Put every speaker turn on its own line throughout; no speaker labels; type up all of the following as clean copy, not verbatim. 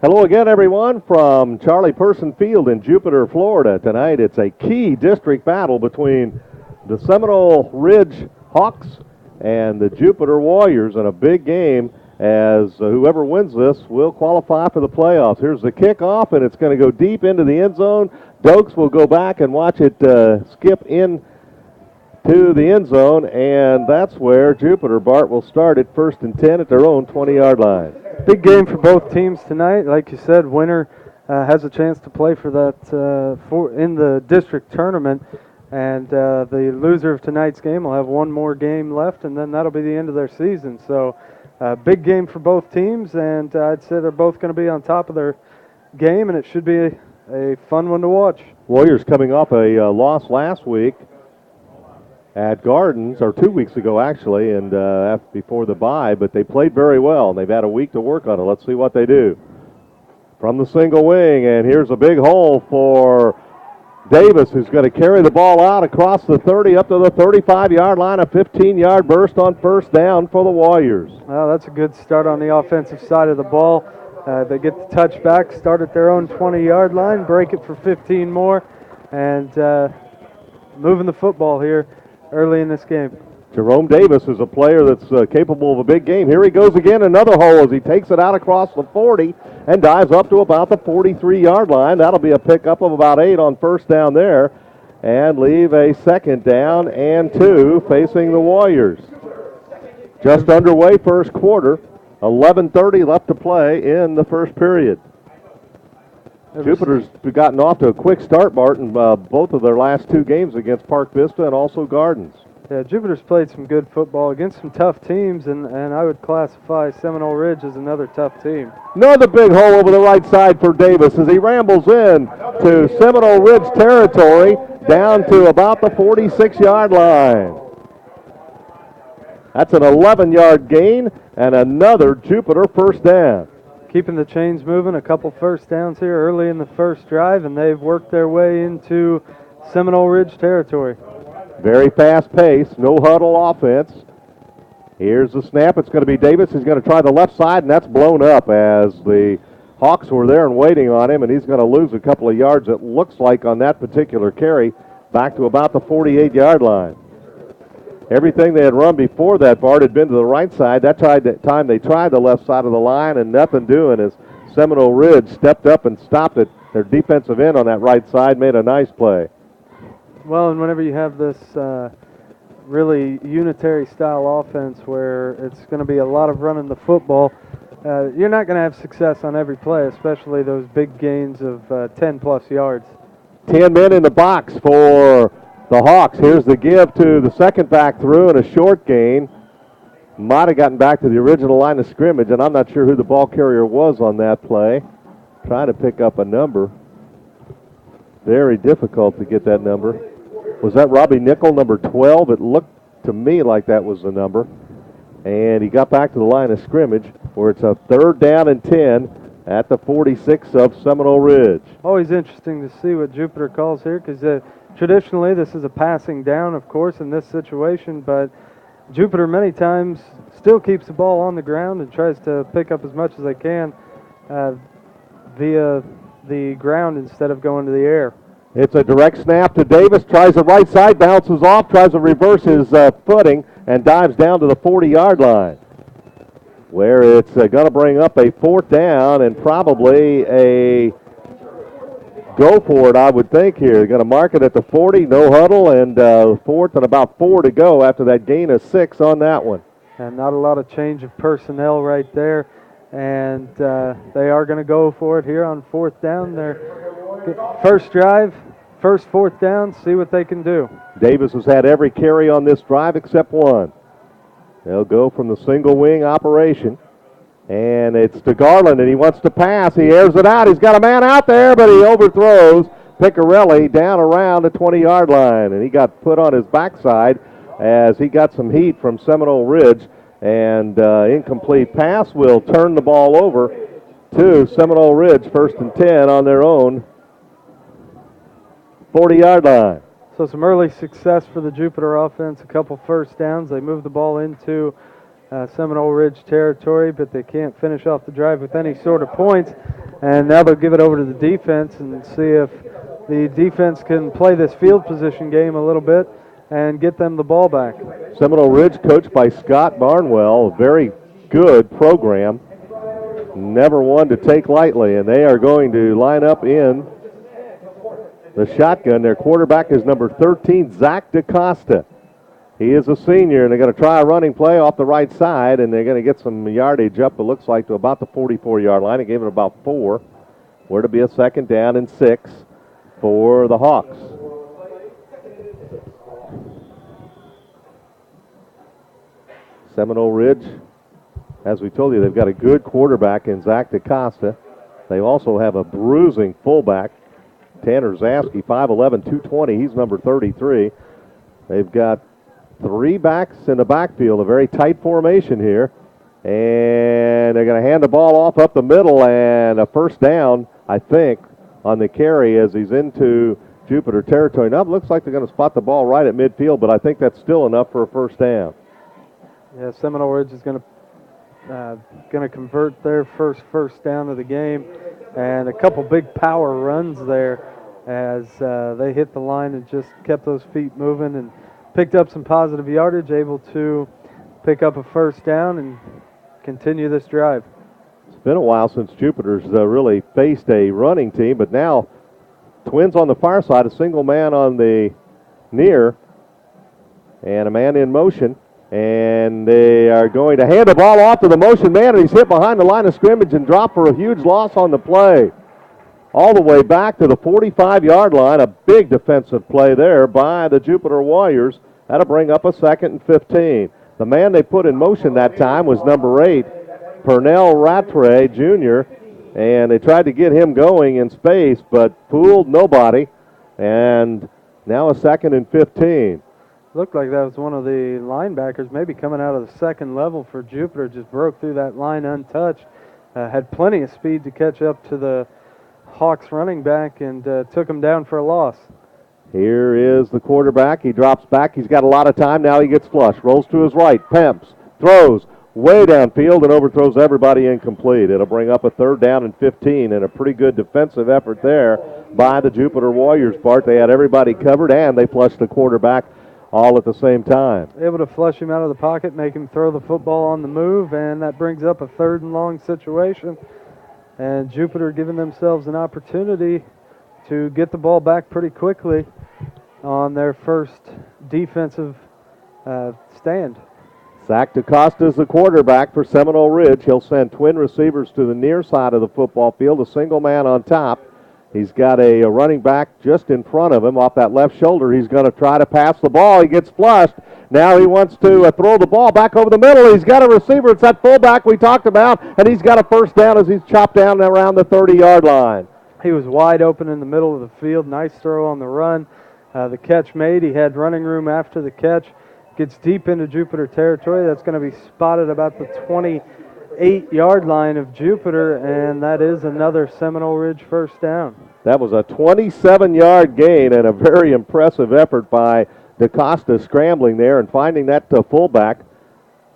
Hello again, everyone, from Charlie Person Field in Jupiter, Florida. Tonight it's a key district battle between the Seminole Ridge Hawks and the Jupiter Warriors in a big game as whoever wins this will qualify for the playoffs. Here's the kickoff, and it's going to go deep into the end zone. Dokes will go back and watch it skip in to the end zone, and that's where Jupiter, Bart, will start at 1st and 10 at their own 20-yard line.
Big game for both teams tonight. Like you said, winner has a chance to play for that in the district tournament, and the loser of tonight's game will have one more game left, and then that'll be the end of their season. So, big game for both teams, and I'd say they're both going to be on top of their game, and it should be a fun one to watch.
Warriors coming off a loss last week at Gardens, or 2 weeks ago actually, and before the bye, but they played very well, and they've had a week to work on it. Let's see what they do. From the single wing, and here's a big hole for Davis, who's going to carry the ball out across the 30 up to the 35-yard line, a 15-yard burst on first down for the Warriors.
Well, that's a good start on the offensive side of the ball. They get the touchback, start at their own 20-yard line, break it for 15 more, and moving the football here early in this game.
Jerome Davis is a player that's capable of a big game. Here he goes again, another hole as he takes it out across the 40 and dives up to about the 43-yard line. That'll be a pickup of about 8 on first down there and leave a 2nd down and 2 facing the Warriors. Just underway first quarter, 11:30 left to play in the first period. Jupiter's gotten off to a quick start, Martin, both of their last 2 games against Park Vista and also Gardens.
Yeah, Jupiter's played some good football against some tough teams, and I would classify Seminole Ridge as another tough team.
Another big hole over the right side for Davis as he rambles in to Seminole Ridge territory down to about the 46-yard line. That's an 11-yard gain and another Jupiter first down.
Keeping the chains moving, a couple first downs here early in the first drive, and they've worked their way into Seminole Ridge territory.
Very fast pace, no huddle offense. Here's the snap. It's going to be Davis. He's going to try the left side, and that's blown up as the Hawks were there and waiting on him, and he's going to lose a couple of yards, it looks like, on that particular carry, back to about the 48-yard line. Everything they had run before that, Bart, had been to the right side. That time they tried the left side of the line, and nothing doing as Seminole Ridge stepped up and stopped it. Their defensive end on that right side made a nice play.
Well, and whenever you have this really unitary style offense where it's going to be a lot of running the football, you're not going to have success on every play, especially those big gains of 10-plus yards.
10 men in the box for the Hawks. Here's the give to the second back through and a short gain. Might have gotten back to the original line of scrimmage, and I'm not sure who the ball carrier was on that play. Trying to pick up a number. Very difficult to get that number. Was that Robbie Nickel, number 12? It looked to me like that was the number. And he got back to the line of scrimmage where it's a 3rd down and 10 at the 46 of Seminole Ridge.
Always interesting to see what Jupiter calls here because traditionally this is a passing down, of course, in this situation, but Jupiter many times still keeps the ball on the ground and tries to pick up as much as they can via the ground instead of going to the air.
It's a direct snap to Davis, tries the right side, bounces off, tries to reverse his footing, and dives down to the 40-yard line, where it's going to bring up a 4th down and probably a go for it, I would think here. They're going to mark it at the 40, no huddle, and 4th and about 4 to go after that gain of 6 on that one.
And not a lot of change of personnel right there, and they are going to go for it here on 4th down. Their first drive, first 4th down, see what they can do.
Davis has had every carry on this drive except one. They'll go from the single wing operation. And it's to Garland, and he wants to pass. He airs it out. He's got a man out there, but he overthrows Picarelli down around the 20-yard line. And he got put on his backside as he got some heat from Seminole Ridge. And incomplete pass will turn the ball over to Seminole Ridge, 1st and 10 on their own 40-yard line.
So some early success for the Jupiter offense, a couple first downs. They move the ball into Seminole Ridge territory, but they can't finish off the drive with any sort of points. And now they'll give it over to the defense and see if the defense can play this field position game a little bit and get them the ball back.
Seminole Ridge, coached by Scott Barnwell, a very good program. Never one to take lightly, and they are going to line up in the shotgun. Their quarterback is number 13, Zach DaCosta. He is a senior, and they're going to try a running play off the right side, and they're going to get some yardage up, it looks like, to about the 44-yard line. They gave it about 4. Where to be a 2nd down and 6 for the Hawks. Seminole Ridge, as we told you, they've got a good quarterback in Zach DaCosta. They also have a bruising fullback, Tanner Zasky, 5'11", 220. He's number 33. They've got 3 backs in the backfield, a very tight formation here. And they're going to hand the ball off up the middle, and a first down, I think, on the carry as he's into Jupiter territory. Now it looks like they're going to spot the ball right at midfield, but I think that's still enough for a first down.
Yeah, Seminole Ridge is going to convert their first down of the game, and a couple big power runs there as they hit the line and just kept those feet moving and picked up some positive yardage, able to pick up a first down and continue this drive.
It's been a while since Jupiter's really faced a running team, but now Twins on the far side, a single man on the near, and a man in motion. And they are going to hand the ball off to the motion man, and he's hit behind the line of scrimmage and dropped for a huge loss on the play. All the way back to the 45-yard line, a big defensive play there by the Jupiter Warriors. That'll bring up a 2nd and 15. The man they put in motion that time was number 8, Pernell Rattray Jr., and they tried to get him going in space, but fooled nobody. And now a 2nd and 15.
Looked like that was one of the linebackers maybe coming out of the second level for Jupiter, just broke through that line untouched. Had plenty of speed to catch up to the Hawks running back and took him down for a loss.
Here is the quarterback. He drops back. He's got a lot of time. Now he gets flush. Rolls to his right. Pemps. Throws way downfield and overthrows everybody incomplete. It'll bring up a 3rd down and 15, and a pretty good defensive effort there by the Jupiter Warriors, Bart. They had everybody covered, and they flushed the quarterback all at the same time.
Able to flush him out of the pocket, make him throw the football on the move, and that brings up a 3rd and long situation. And Jupiter giving themselves an opportunity to get the ball back pretty quickly on their first defensive stand.
Zach DaCosta is the quarterback for Seminole Ridge. He'll send twin receivers to the near side of the football field, a single man on top. He's got a running back just in front of him off that left shoulder. He's going to try to pass the ball. He gets flushed. Now he wants to throw the ball back over the middle. He's got a receiver. It's that fullback we talked about, and he's got a first down as he's chopped down around the 30-yard line.
He was wide open in the middle of the field. Nice throw on the run. The catch made. He had running room after the catch. Gets deep into Jupiter territory. That's going to be spotted about the 28-yard line of Jupiter, and that is another Seminole Ridge first down.
That was a 27-yard gain and a very impressive effort by DaCosta scrambling there and finding that fullback.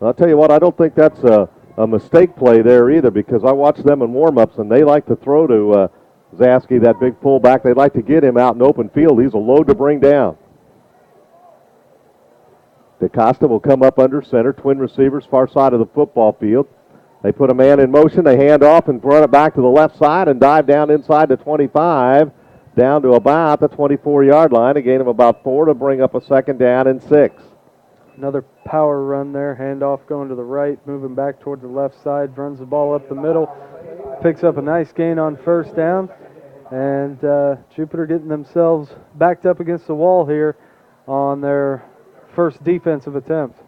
I'll tell you what, I don't think that's a mistake play there either, because I watched them in warm-ups, and they like to throw to Zasky, that big fullback. They like to get him out in open field. He's a load to bring down. DaCosta will come up under center, twin receivers, far side of the football field. They put a man in motion, they hand off and run it back to the left side and dive down inside the 25, down to about the 24-yard line. A gain of about 4 to bring up a 2nd down and 6.
Another power run there, handoff going to the right, moving back toward the left side, runs the ball up the middle, picks up a nice gain on first down, and Jupiter getting themselves backed up against the wall here on their first defensive attempt.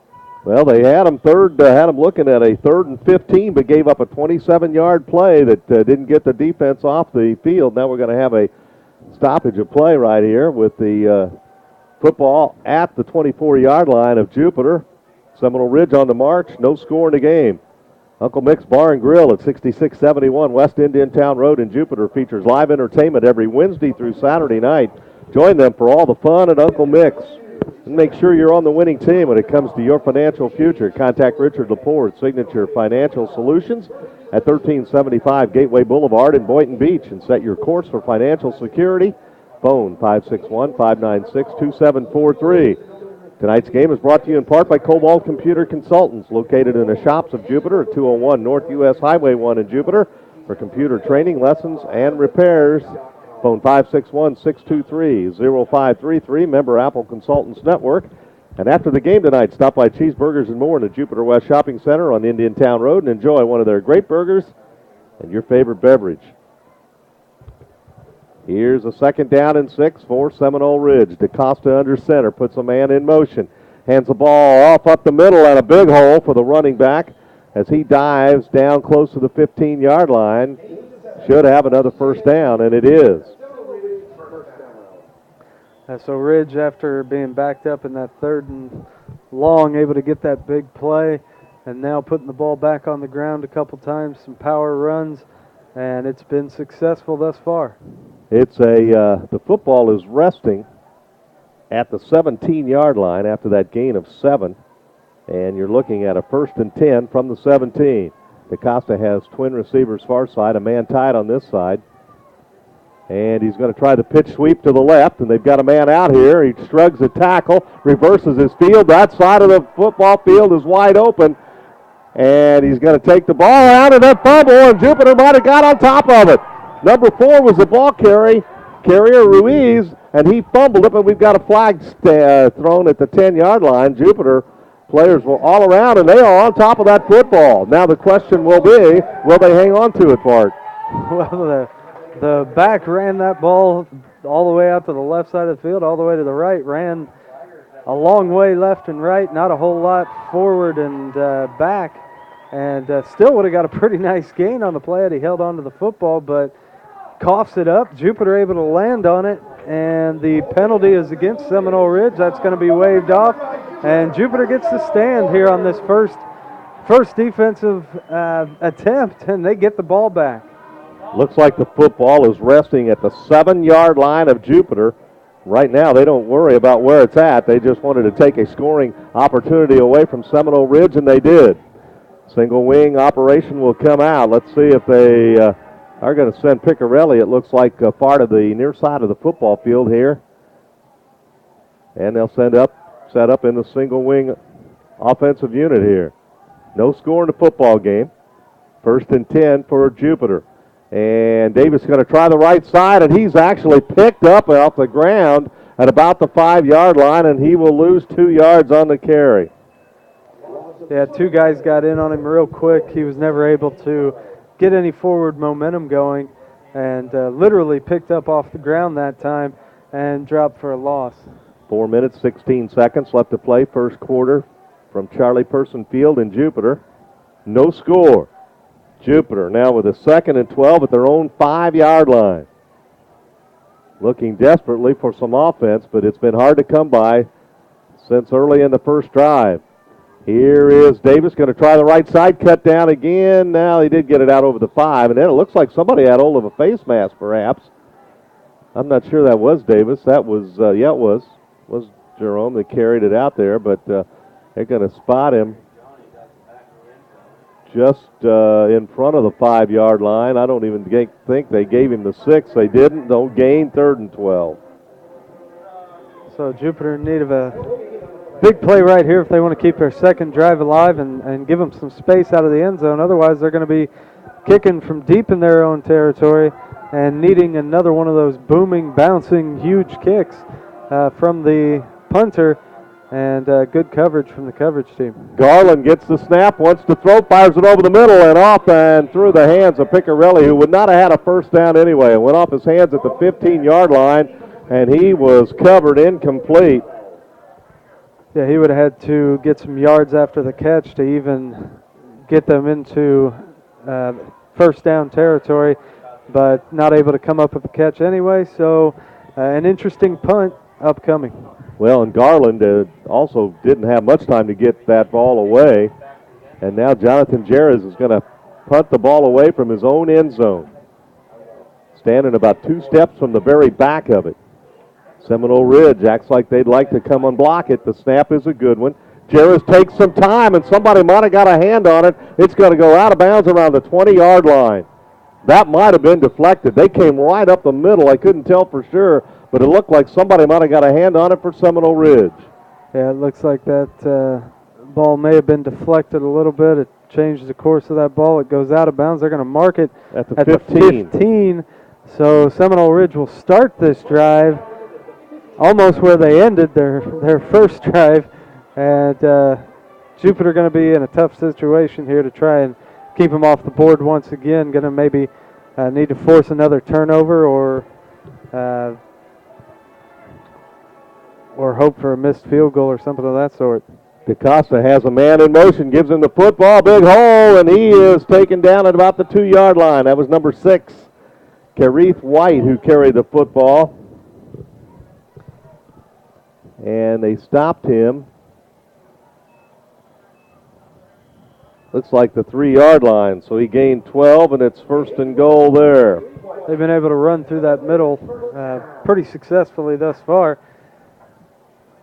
Well, they had them looking at a 3rd and 15, but gave up a 27-yard play that didn't get the defense off the field. Now we're going to have a stoppage of play right here with the football at the 24-yard line of Jupiter. Seminole Ridge on the march, no score in the game. Uncle Mick's Bar and Grill at 6671 West Indian Town Road in Jupiter features live entertainment every Wednesday through Saturday night. Join them for all the fun at Uncle Mick's. And make sure you're on the winning team when it comes to your financial future. Contact Richard Lepore at Signature Financial Solutions at 1375 Gateway Boulevard in Boynton Beach, and set your course for financial security. Phone 561-596-2743. Tonight's game is brought to you in part by Cobalt Computer Consultants, located in the shops of Jupiter at 201 North US Highway 1 in Jupiter for computer training, lessons, and repairs. Phone 561-623-0533, member Apple Consultants Network. And after the game tonight, stop by Cheeseburgers and More in the Jupiter West Shopping Center on Indian Town Road and enjoy one of their great burgers and your favorite beverage. Here's a 2nd down and 6 for Seminole Ridge. DaCosta under center, puts a man in motion. Hands the ball off up the middle and a big hole for the running back as he dives down close to the 15-yard line. Should have another first down, and it is.
So Ridge, after being backed up in that 3rd and long, able to get that big play, and now putting the ball back on the ground a couple times, some power runs, and it's been successful thus far.
It's the football is resting at the 17-yard line after that gain of 7, and you're looking at a 1st and 10 from the 17. DaCosta has twin receivers far side, a man tied on this side. And he's going to try the pitch sweep to the left, and they've got a man out here. He shrugs a tackle, reverses his field. That side of the football field is wide open, and he's going to take the ball out of that fumble, and Jupiter might have got on top of it. Number 4 was the ball carrier, Ruiz, and he fumbled it, but we've got a flag thrown at the 10-yard line. Jupiter players were all around, and they are on top of that football. Now the question will be, will they hang on to it, Bart?
Well, the back ran that ball all the way out to the left side of the field, all the way to the right, ran a long way left and right, not a whole lot forward and back, and still would have got a pretty nice gain on the play had he held on to the football, but coughs it up. Jupiter able to land on it, and the penalty is against Seminole Ridge. That's going to be waved off, and Jupiter gets to stand here on this first defensive attempt, and they get the ball back.
Looks like the football is resting at the 7-yard line of Jupiter. Right now, they don't worry about where it's at. They just wanted to take a scoring opportunity away from Seminole Ridge, and they did. Single wing operation will come out. Let's see if they are going to send Piccarelli. It looks like far to the near side of the football field here. And they'll set up in the single wing offensive unit here. No score in the football game. 1st and 10 for Jupiter. And Davis is going to try the right side, and he's actually picked up off the ground at about the 5-yard line, and he will lose 2 yards on the carry.
Yeah, 2 guys got in on him real quick. He was never able to get any forward momentum going, and literally picked up off the ground that time and dropped for a loss.
4 minutes, 16 seconds left to play, first quarter from Charlie Person Field in Jupiter. No score. Jupiter now with a 2nd and 12 at their own 5-yard line. Looking desperately for some offense, but it's been hard to come by since early in the first drive. Here is Davis going to try the right side, cut down again. Now he did get it out over the 5, and then it looks like somebody had hold of a face mask perhaps. I'm not sure that was Davis. That was, it was Jerome that carried it out there, but they're going to spot him just in front of the 5-yard line. I don't even think they gave him the 6. They didn't. They'll gain 3rd and 12.
So Jupiter in need of a big play right here if they want to keep their second drive alive and give them some space out of the end zone. Otherwise, they're going to be kicking from deep in their own territory and needing another one of those booming, bouncing, huge kicks from the punter. And good coverage from the coverage team.
Garland gets the snap, wants to throw, fires it over the middle and off and through the hands of Piccarelli, who would not have had a first down anyway. It went off his hands at the 15-yard line, and he was covered incomplete.
Yeah, he would have had to get some yards after the catch to even get them into first down territory, but not able to come up with a catch anyway. So an interesting punt upcoming.
Well, and Garland also didn't have much time to get that ball away. And now Jonathan Jerez is going to punt the ball away from his own end zone. Standing about 2 steps from the very back of it. Seminole Ridge acts like they'd like to come and block it. The snap is a good one. Jarris takes some time, and somebody might have got a hand on it. It's going to go out of bounds around the 20-yard line. That might have been deflected. They came right up the middle. I couldn't tell for sure, but it looked like somebody might have got a hand on it for Seminole Ridge.
Yeah, it looks like that ball may have been deflected a little bit. It changed the course of that ball. It goes out of bounds. They're going to mark it
at the
15. So Seminole Ridge will start this drive almost where they ended their first drive. And Jupiter going to be in a tough situation here to try and keep them off the board once again. Going to maybe need to force another turnover or hope for a missed field goal or something of that sort.
DaCosta has a man in motion, gives him the football, big hole, and he is taken down at about the 2-yard line. That was number 6, Kereith White, who carried the football. And they stopped him. Looks like the 3-yard line, so he gained 12, and it's 1st and goal there.
They've been able to run through that middle pretty successfully thus far.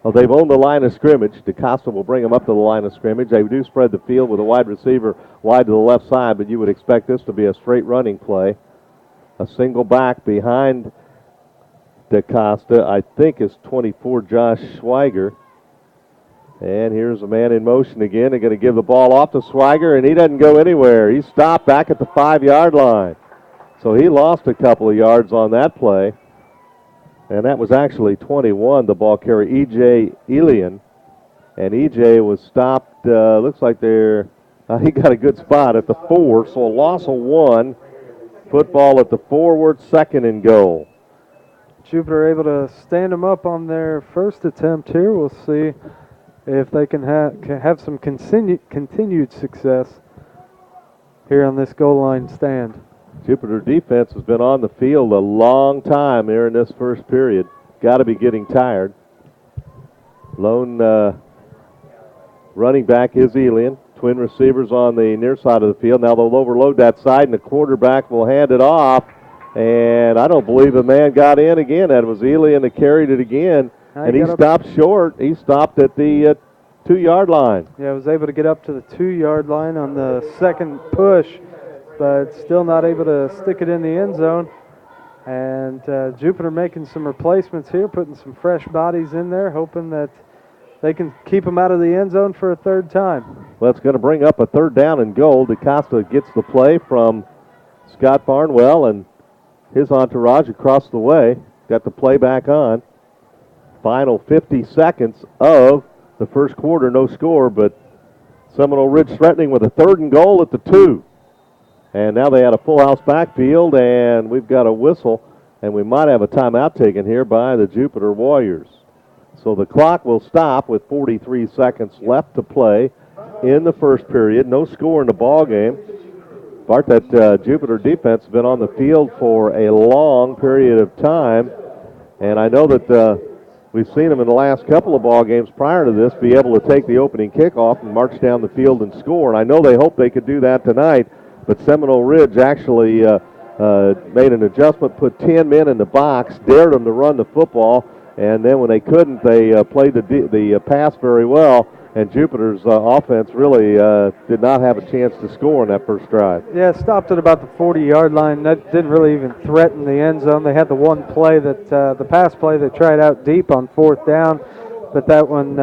Well, they've owned the line of scrimmage. DaCosta will bring them up to the line of scrimmage. They do spread the field with a wide receiver wide to the left side, but you would expect this to be a straight running play. A single back behind DaCosta, I think, is 24, Josh Schweiger. And here's a man in motion again. They're going to give the ball off to Schweiger, and he doesn't go anywhere. He's stopped back at the 5-yard line. So he lost a couple of yards on that play. And that was actually 21, the ball carrier, E.J. Elian. And E.J. was stopped, looks like he got a good spot at the 4, so a loss of 1. Football at the forward, 2nd and goal.
Jupiter able to stand them up on their first attempt here. We'll see if they can have some continued success here on this goal line stand.
Jupiter defense has been on the field a long time here in this first period. Got to be getting tired. Lone running back is Elian. Twin receivers on the near side of the field. Now they'll overload that side, and the quarterback will hand it off. And I don't believe the man got in again. That was Elian that carried it again. And he stopped short. He stopped at the 2-yard line.
Yeah, was able to get up to the 2-yard line on the second push, but still not able to stick it in the end zone. And Jupiter making some replacements here, putting some fresh bodies in there, hoping that they can keep them out of the end zone for a third time.
Well, it's going to bring up a 3rd down and goal. DaCosta gets the play from Scott Barnwell and his entourage across the way. Got the play back on. Final 50 seconds of the first quarter, no score, but Seminole Ridge threatening with a 3rd and goal at the 2. And now they had a full house backfield, and we've got a whistle, and we might have a timeout taken here by the Jupiter Warriors. So the clock will stop with 43 seconds left to play in the first period. No score in the ball game. Bart, that Jupiter defense has been on the field for a long period of time, and I know that we've seen them in the last couple of ball games prior to this be able to take the opening kickoff and march down the field and score, and I know they hope they could do that tonight, but Seminole Ridge actually made an adjustment, put 10 men in the box, dared them to run the football, and then when they couldn't, they played the pass very well. And Jupiter's offense really did not have a chance to score on that first drive.
Yeah, stopped at about the 40-yard line. That didn't really even threaten the end zone. They had the one play that the pass play they tried out deep on 4th down, but that one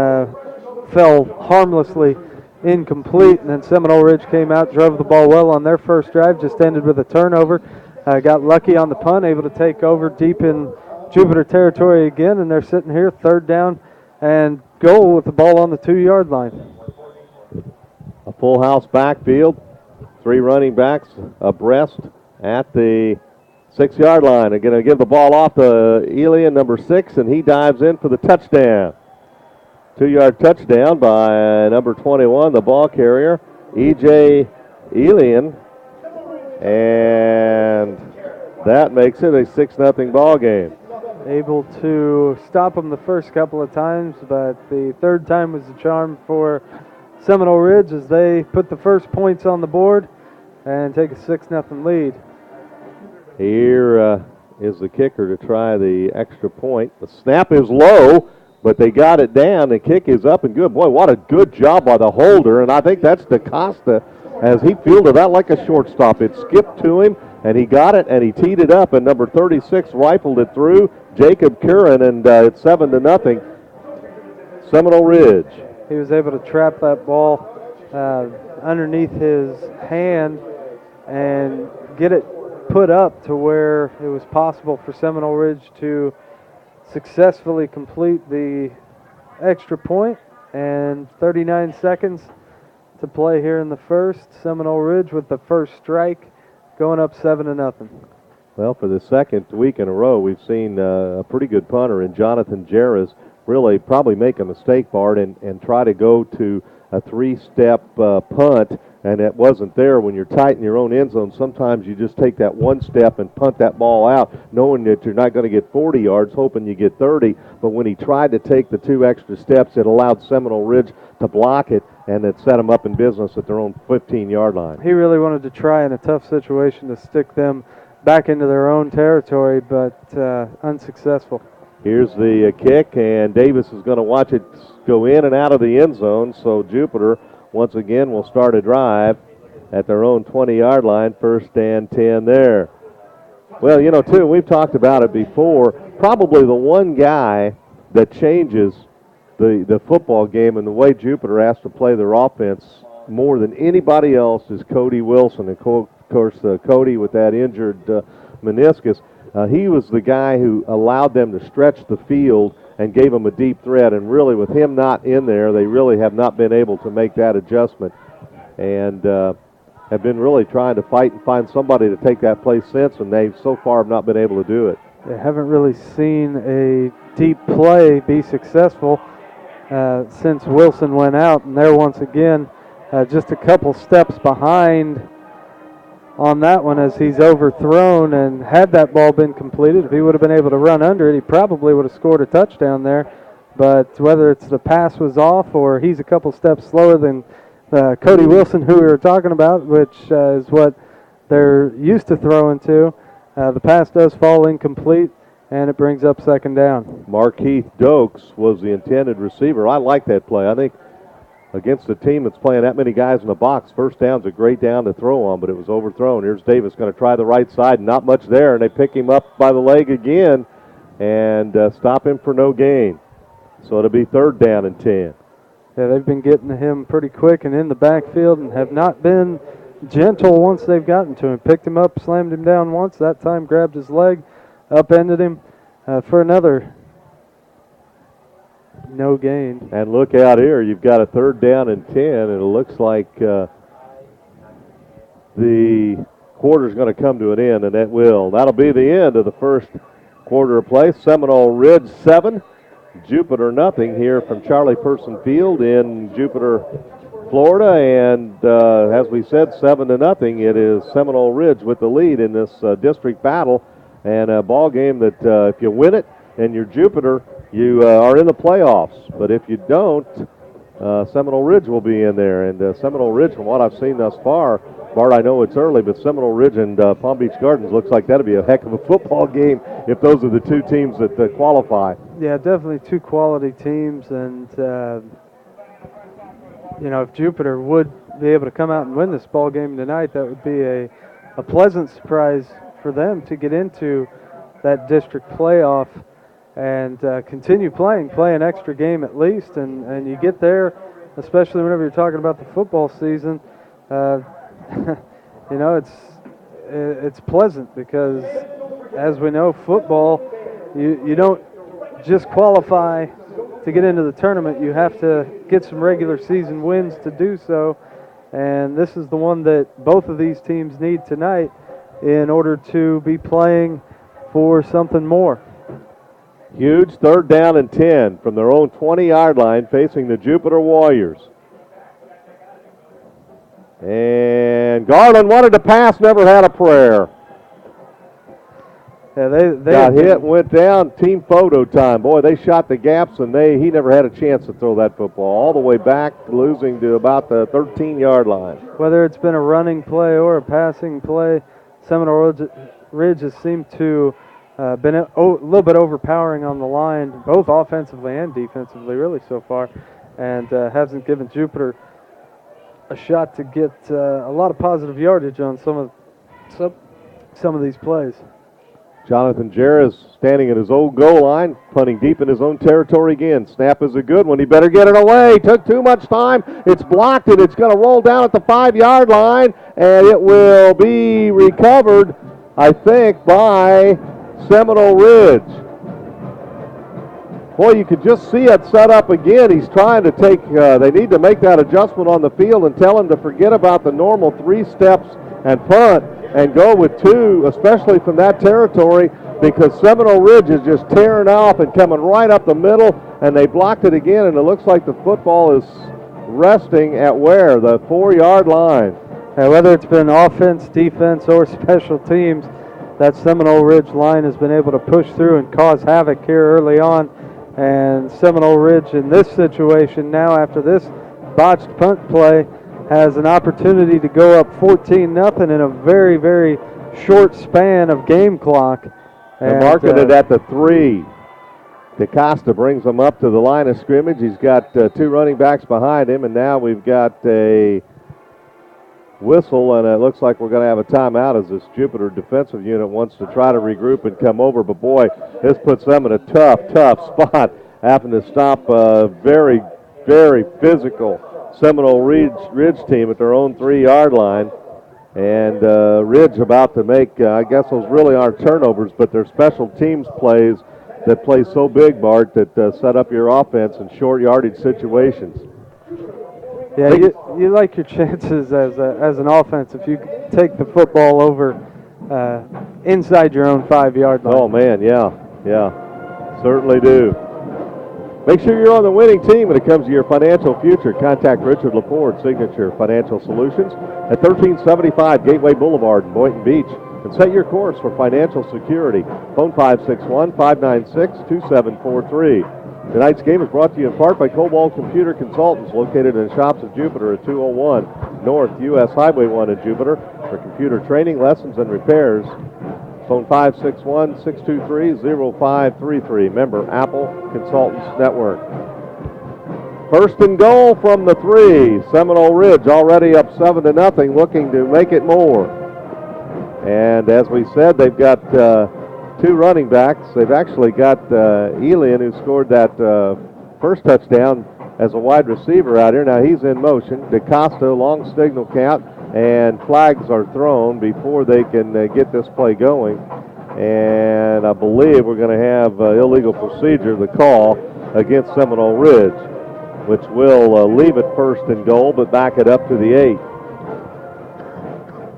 fell harmlessly incomplete. And then Seminole Ridge came out, drove the ball well on their first drive, just ended with a turnover. Got lucky on the punt, able to take over deep in Jupiter territory again, and they're sitting here 3rd down and goal with the ball on the 2-yard line.
A full house backfield, 3 running backs abreast at the 6-yard line. They're going to give the ball off to Elian, number 6, and he dives in for the touchdown. 2-yard touchdown by number 21, the ball carrier, E.J. Elian, and that makes it a 6-0 ball game.
Able to stop them the first couple of times, but the 3rd time was the charm for Seminole Ridge as they put the first points on the board and take a 6-0 lead.
Here is the kicker to try the extra point. The snap is low. but they got it down. The kick is up and good. Boy, what a good job by the holder, and I think that's DaCosta as he fielded that like a shortstop. It skipped to him, and he got it, and he teed it up, and number 36 rifled it through, Jacob Curran, and it's 7-0, Seminole Ridge.
He was able to trap that ball underneath his hand and get it put up to where it was possible for Seminole Ridge to successfully complete the extra point, and 39 seconds to play here in the first. Seminole Ridge with the first strike, going up 7-0.
Well, for the second week in a row, we've seen a pretty good punter in Jonathan Jarris really probably make a mistake, Bart, and try to go to a three-step punt, and it wasn't there. When you're tight in your own end zone, sometimes you just take that one step and punt that ball out, knowing that you're not going to get 40 yards, hoping you get 30. But when he tried to take the 2 extra steps, it allowed Seminole Ridge to block it, and it set them up in business at their own 15-yard line.
He really wanted to try in a tough situation to stick them back into their own territory, but unsuccessful.
Here's the kick, and Davis is going to watch it go in and out of the end zone, so Jupiter once again will start a drive at their own 20-yard line, 1st and 10 there. Well, you know, too, we've talked about it before, probably the one guy that changes the football game and the way Jupiter has to play their offense more than anybody else is Cody Wilson. And, of course, Cody with that injured meniscus, he was the guy who allowed them to stretch the field and gave them a deep threat. And really, with him not in there, they really have not been able to make that adjustment, and have been really trying to fight and find somebody to take that place since, and they so far have not been able to do it.
They haven't really seen a deep play be successful since Wilson went out, and they're once again just a couple steps behind on that one as he's overthrown. And had that ball been completed, if he would have been able to run under it, he probably would have scored a touchdown there. But whether it's the pass was off or he's a couple steps slower than Cody Wilson, who we were talking about, which is what they're used to throwing to, the pass does fall incomplete, and it brings up 2nd down.
Markeith Dokes was the intended receiver. I like that play. I think against a team that's playing that many guys in the box, 1st down's a great down to throw on, but it was overthrown. Here's Davis going to try the right side, not much there, and they pick him up by the leg again and stop him for no gain. So it'll be 3rd down and 10.
Yeah, they've been getting to him pretty quick and in the backfield and have not been gentle once they've gotten to him. Picked him up, slammed him down once, that time grabbed his leg, upended him for another no gain.
And look out here, you've got a 3rd down and 10, and it looks like the quarter's going to come to an end, and it will. That'll be the end of the first quarter of play. Seminole Ridge 7, Jupiter nothing here from Charlie Person Field in Jupiter, Florida, and as we said, 7-0. It is Seminole Ridge with the lead in this district battle, and a ball game that if you win it and you're Jupiter, you are in the playoffs. But if you don't, Seminole Ridge will be in there. And Seminole Ridge, from what I've seen thus far, Bart, I know it's early, but Seminole Ridge and Palm Beach Gardens looks like that'll be a heck of a football game if those are the 2 teams that qualify.
Yeah, definitely 2 quality teams, and you know, if Jupiter would be able to come out and win this ball game tonight, that would be a pleasant surprise for them to get into that district playoff and continue play an extra game at least, and you get there, especially whenever you're talking about the football season. You know, it's pleasant because, as we know, football, you don't just qualify to get into the tournament. You have to get some regular season wins to do so, and this is the one that both of these teams need tonight in order to be playing for something more.
Huge 3rd down and 10 from their own 20-yard line facing the Jupiter Warriors. And Garland wanted to pass, never had a prayer.
Yeah, they
got hit, went down, team photo time. Boy, they shot the gaps, and he never had a chance to throw that football all the way back, losing to about the 13-yard line.
Whether it's been a running play or a passing play, Seminole Ridge has seemed to been a little bit overpowering on the line, both offensively and defensively, really so far, and hasn't given Jupiter a shot to get a lot of positive yardage on some of these plays.
Jonathan Jarrett is standing at his old goal line, punting deep in his own territory again. Snap is a good one. He better get it away. Took too much time. It's blocked, and it's going to roll down at the 5-yard line, and it will be recovered, I think, by Seminole Ridge. Boy, you could just see it set up again. He's trying to take, they need to make that adjustment on the field and tell him to forget about the normal 3 steps and punt and go with 2, especially from that territory, because Seminole Ridge is just tearing off and coming right up the middle, and they blocked it again, and it looks like the football is resting at where? The 4-yard line.
Whether it's been offense, defense, or special teams, that Seminole Ridge line has been able to push through and cause havoc here early on. And Seminole Ridge in this situation now, after this botched punt play, has an opportunity to go up 14-0 in a very, very short span of game clock.
They're marking it at the 3. DeCosta brings them up to the line of scrimmage. He's got 2 running backs behind him, and now we've got a whistle, and it looks like we're going to have a timeout as this Jupiter defensive unit wants to try to regroup and come over. But boy, this puts them in a tough spot, having to stop a very, very physical Seminole Ridge team at their own 3-yard line. And Ridge about to make, I guess those really aren't turnovers, but they're special teams plays that play so big, Bart, that set up your offense in short yardage situations.
Yeah, you like your chances as an offense if you take the football over inside your own 5-yard line.
Oh, man, yeah, certainly do. Make sure you're on the winning team when it comes to your financial future. Contact Richard Laporte, Signature Financial Solutions, at 1375 Gateway Boulevard in Boynton Beach, and set your course for financial security. Phone 561-596-2743. Tonight's game is brought to you in part by Cobalt Computer Consultants, located in the shops of Jupiter at 201 North US Highway 1 in Jupiter, for computer training, lessons, and repairs. Phone 561-623-0533. Member Apple Consultants Network. First and goal from the 3. Seminole Ridge already up 7-0, looking to make it more. And as we said, they've got 2 running backs. They've actually got Elian, who scored that first touchdown, as a wide receiver out here. Now he's in motion. DeCosta, long signal count, and flags are thrown before they can get this play going. And I believe we're going to have illegal procedure, the call against Seminole Ridge, which will leave it first and goal, but back it up to the 8.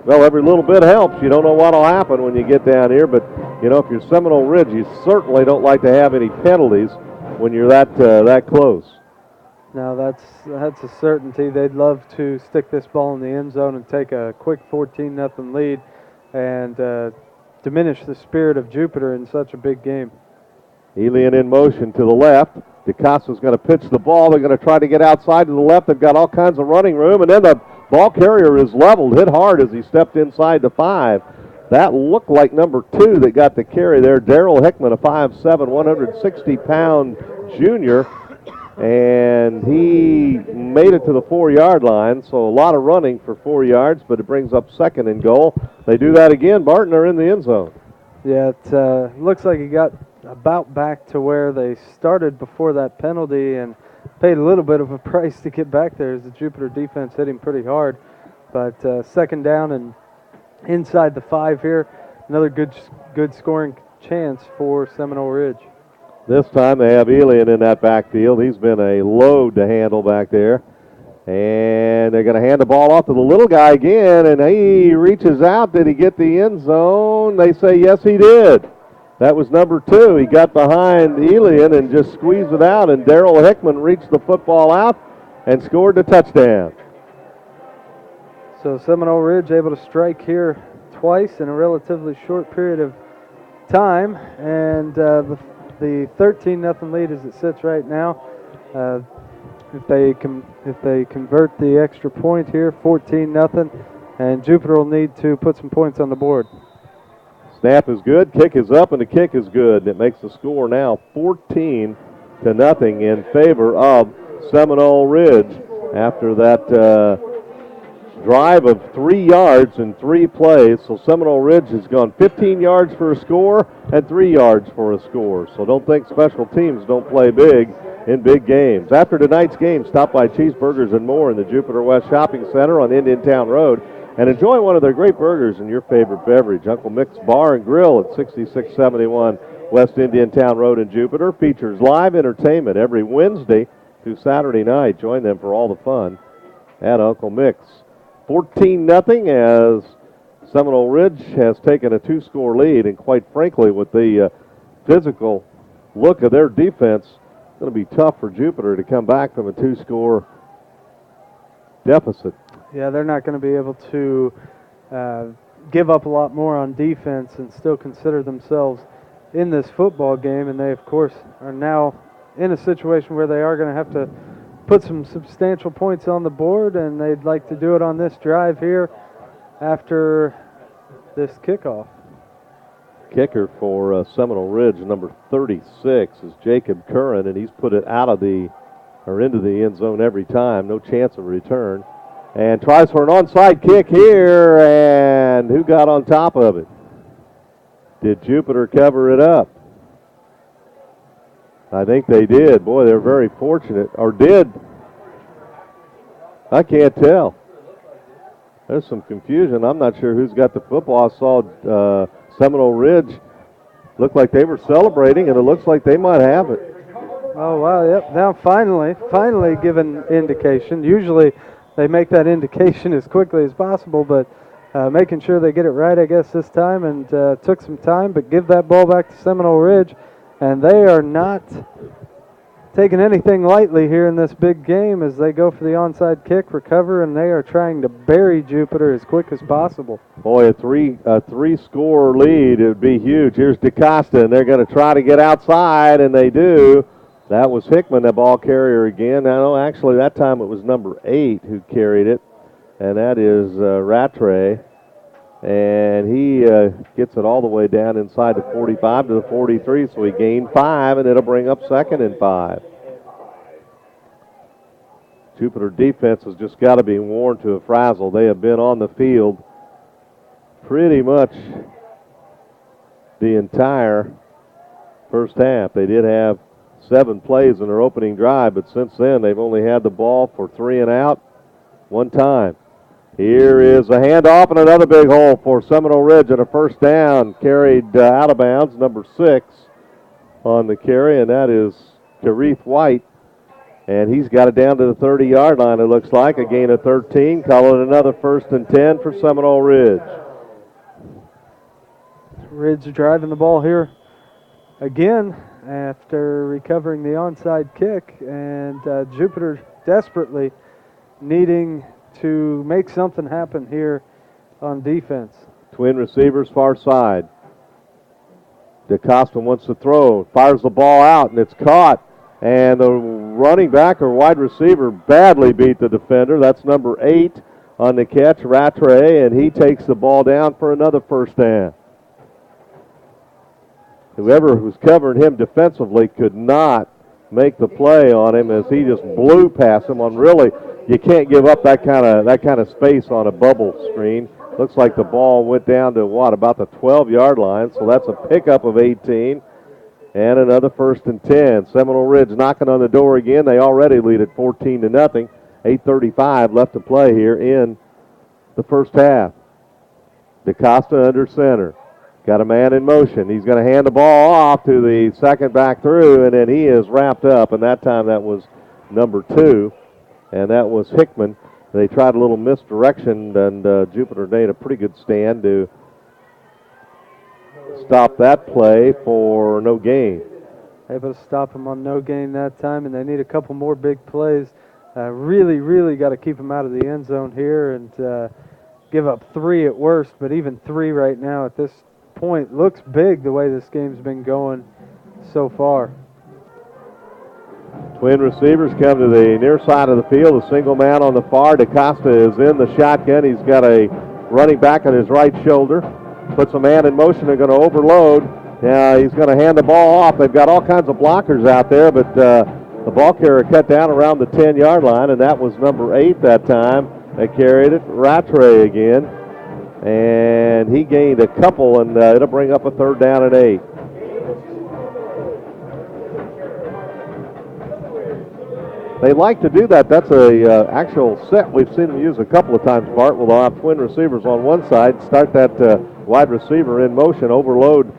Well, every little bit helps. You don't know what will happen when you get down here, but, you know, if you're Seminole Ridge, you certainly don't like to have any penalties when you're that close.
Now that's a certainty. They'd love to stick this ball in the end zone and take a quick 14-0 lead and diminish the spirit of Jupiter in such a big game.
Elian in motion to the left. DeCosta's going to pitch the ball. They're going to try to get outside to the left. They've got all kinds of running room, and then the ball carrier is leveled, hit hard as he stepped inside the 5. That looked like number 2 that got the carry there, Daryl Hickman, a 5'7", 160-pound junior. And he made it to the 4-yard line, so a lot of running for 4 yards, but it brings up second and goal. They do that again. Barton are in the end zone.
Yeah, it looks like he got about back to where they started before that penalty and paid a little bit of a price to get back there as the Jupiter defense hit him pretty hard. But second down and inside the 5 here, another good scoring chance for Seminole Ridge.
This time they have Elian in that backfield. He's been a load to handle back there. And they're going to hand the ball off to the little guy again, and he reaches out. Did he get the end zone? They say yes, he did. That was number 2. He got behind Elian and just squeezed it out, and Daryl Hickman reached the football out and scored the touchdown.
So Seminole Ridge able to strike here twice in a relatively short period of time, and the 13-0 lead as it sits right now. If they convert the extra point here, 14-0, and Jupiter will need to put some points on the board.
Snap is good, kick is up, and the kick is good. And it makes the score now 14-0 in favor of Seminole Ridge after that drive of 3 yards in 3 plays. So Seminole Ridge has gone 15 yards for a score and 3 yards for a score. So don't think special teams don't play big in big games. After tonight's game, stop by Cheeseburgers and More in the Jupiter West Shopping Center on Indiantown Road and enjoy one of their great burgers and your favorite beverage. Uncle Mick's Bar and Grill at 6671 West Indiantown Road in Jupiter features live entertainment every Wednesday through Saturday night. Join them for all the fun at Uncle Mick's. 14-0 as Seminole Ridge has taken a 2-score lead, and quite frankly, with the physical look of their defense, it's going to be tough for Jupiter to come back from a 2-score deficit.
Yeah, they're not going to be able to give up a lot more on defense and still consider themselves in this football game, and they, of course, are now in a situation where they are going to have to put some substantial points on the board, and they'd like to do it on this drive here after this kickoff.
Kicker for Seminole Ridge, number 36, is Jacob Curran, and he's put it into the end zone every time. No chance of return. And tries for an onside kick here, and who got on top of it? Did Jupiter cover it up? I think they did. Boy, they're very fortunate. Or did. I can't tell. There's some confusion. I'm not sure who's got the football. I saw Seminole Ridge look like they were celebrating, and it looks like they might have it.
Oh, wow, yep. Now finally given indication. Usually they make that indication as quickly as possible, but making sure they get it right, I guess, this time, and took some time, but give that ball back to Seminole Ridge. And they are not taking anything lightly here in this big game as they go for the onside kick, recover, and they are trying to bury Jupiter as quick as possible.
Boy, a three-score lead, it would be huge. Here's DeCosta, and they're going to try to get outside, and they do. That was Hickman, the ball carrier again. Now, actually, that time it was number 8 who carried it, and that is Rattray. And he gets it all the way down inside the 45 to the 43, so he gained 5, and it'll bring up 2nd and 5. Jupiter defense has just got to be worn to a frazzle. They have been on the field pretty much the entire first half. They did have 7 plays in their opening drive, but since then they've only had the ball for 3 and out one time. Here is a handoff and another big hole for Seminole Ridge and a first down carried out of bounds, number 6 on the carry, and that is Kareth White. And he's got it down to the 30-yard line, it looks like, a gain of 13. Call it another 1st and 10 for Seminole Ridge.
Ridge driving the ball here again after recovering the onside kick, and Jupiter desperately needing to make something happen here on defense.
Twin receivers far side. DeCosta wants to throw, fires the ball out, and it's caught. And the running back or wide receiver badly beat the defender. That's number 8 on the catch, Rattray, and he takes the ball down for another first down. Whoever was covering him defensively could not make the play on him as he just blew past him on really. You can't give up that kind of space on a bubble screen. Looks like the ball went down to about the 12-yard line, so that's a pickup of 18 and another 1st and 10. Seminole Ridge knocking on the door again. They already lead at 14-0. 8:35 left to play here in the first half. DeCosta under center. Got a man in motion. He's going to hand the ball off to the second back through, and then he is wrapped up, and that time that was number 2. And that was Hickman. They tried a little misdirection, and Jupiter made a pretty good stand to stop that play for no gain.
Able to stop him on no gain that time, and they need a couple more big plays. Really got to keep him out of the end zone here and give up 3 at worst, but even 3 right now at this point looks big the way this game's been going so far.
Twin receivers come to the near side of the field. A single man on the far. DeCosta is in the shotgun. He's got a running back on his right shoulder. puts a man in motion. They're going to overload. Yeah, he's going to hand the ball off. They've got all kinds of blockers out there, but the ball carrier cut down around the 10-yard line, and that was number 8 that time. They carried it, Rattray again, and he gained a couple, and it'll bring up a 3rd down and 8. They like to do that. That's a actual set we've seen them use a couple of times, Bart. We'll have twin receivers on one side, start that wide receiver in motion, overload